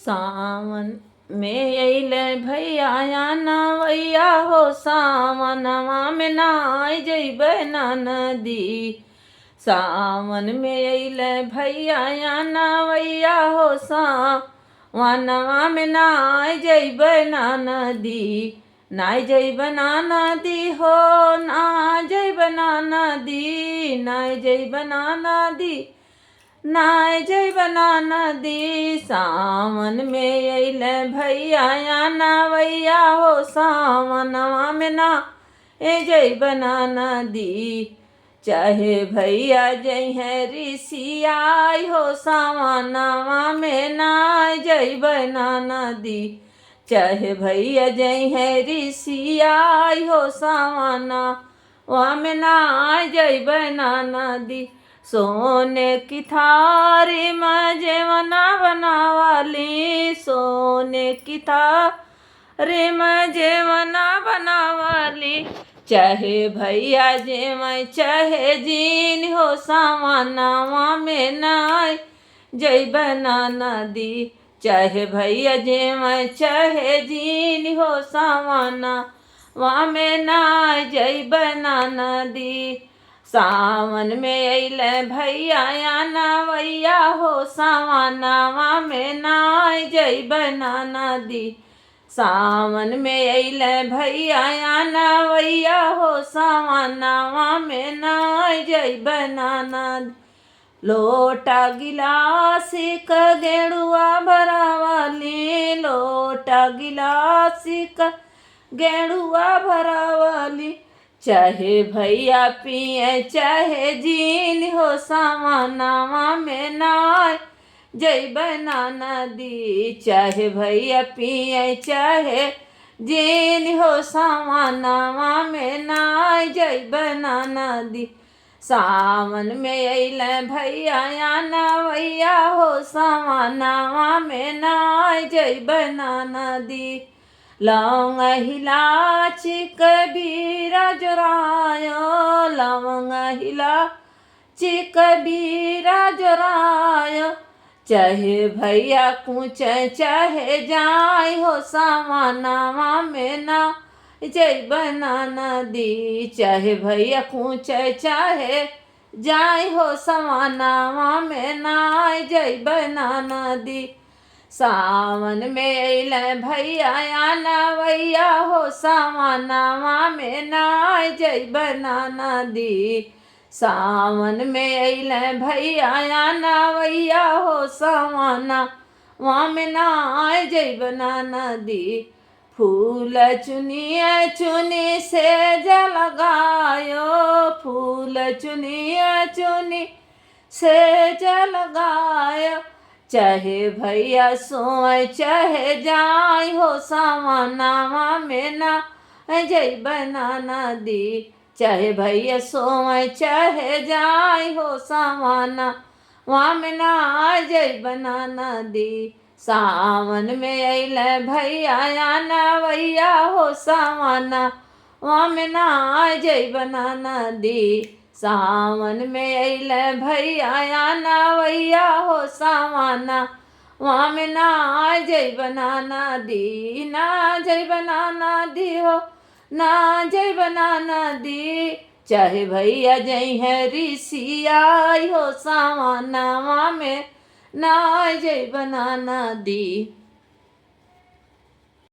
सावन में अइले भैया नवैया हो सावनवा में नाय जइबै ना नदी। सावन में अइले भैया नवैया हो सावनवा में नाय जइबै ना नदी। नाय जइबै ना नदी हो ना जइबै ना नदी। नाय जइबै ना नदी नाय जइबै ना नदी। सावन में अइले भैया नवैया हो सावनवा में ना जइबै ना नदी। चाहे भैया जइहे ऋषियाई हो सावनवा में ना जइबै ना नदी। चाहे भैया जइहे ऋषियाई हो सावनवा में ना जइबै ना नदी। सोने की थारी में जेवना बनावाली। सोने की थारी में जेवना बनावाली। चाहे भैया जेवै चाहे जीन हो सावनवा में नाय जइबै ना नदी। चाहे भैया जेवै चाहे जीन हो सावनवा में नाय जइबै ना नदी। सावन में अइले भैया नवैया हो सावनवा में नाय जइबै ना नदी। सावन में अइले भैया नवैया हो सावनवा में नाय जइबै ना नदी। लोटा गिलासी क गेड़ुआ भरावाली। लोटा गिलासी क गेड़ुआ भरावाली। चाहे भैया पिए चाहे जीन हो सावनवा में नाय जइबै ना नदी। चाहे भैया पिए चाहे जीन हो सावनवा में नाय जइबै ना नदी। सावन में अइले भैया नवैया हो सावनवा में नाय जइबै ना नदी। लौंग इलायची कबीरा जोरायो। लौंग इलायची कबीरा जोरायो। चाहे भैया कुछ चाहे जाय हो सावनवा में ना जइबै ना नदी। चाहे भैया कुछ चाहे जाय हो सावनवा में नाय जइबै ना नदी। सावन में अइले भैया नवैया हो सावनवा में नाय जइबै ना नदी। सावन में अइले भैया नवैया हो सावनवा में नाय जइबै ना नदी। फूल चुनिए चुनी से लगायो। फूल चुनिए चुनी से लगायो। चाहे भैया सोए चाहे जाय हो सावनवा में ना जइबै ना नदी। चाहे भैया सोए चाहे जाय हो सावनवा में ना जइबै ना नदी। सावन में अइले भैया नवैया हो सावनवा में ना जइबै ना नदी। सावन में अइले भैया नवैया हो सावनवा में नाय जइबै ना नदी। ना जइबै ना नदी हो ना जइबै ना नदी। चाहे भैया जइहे ऋषियाई हो सावनवा में नाय जइबै ना नदी।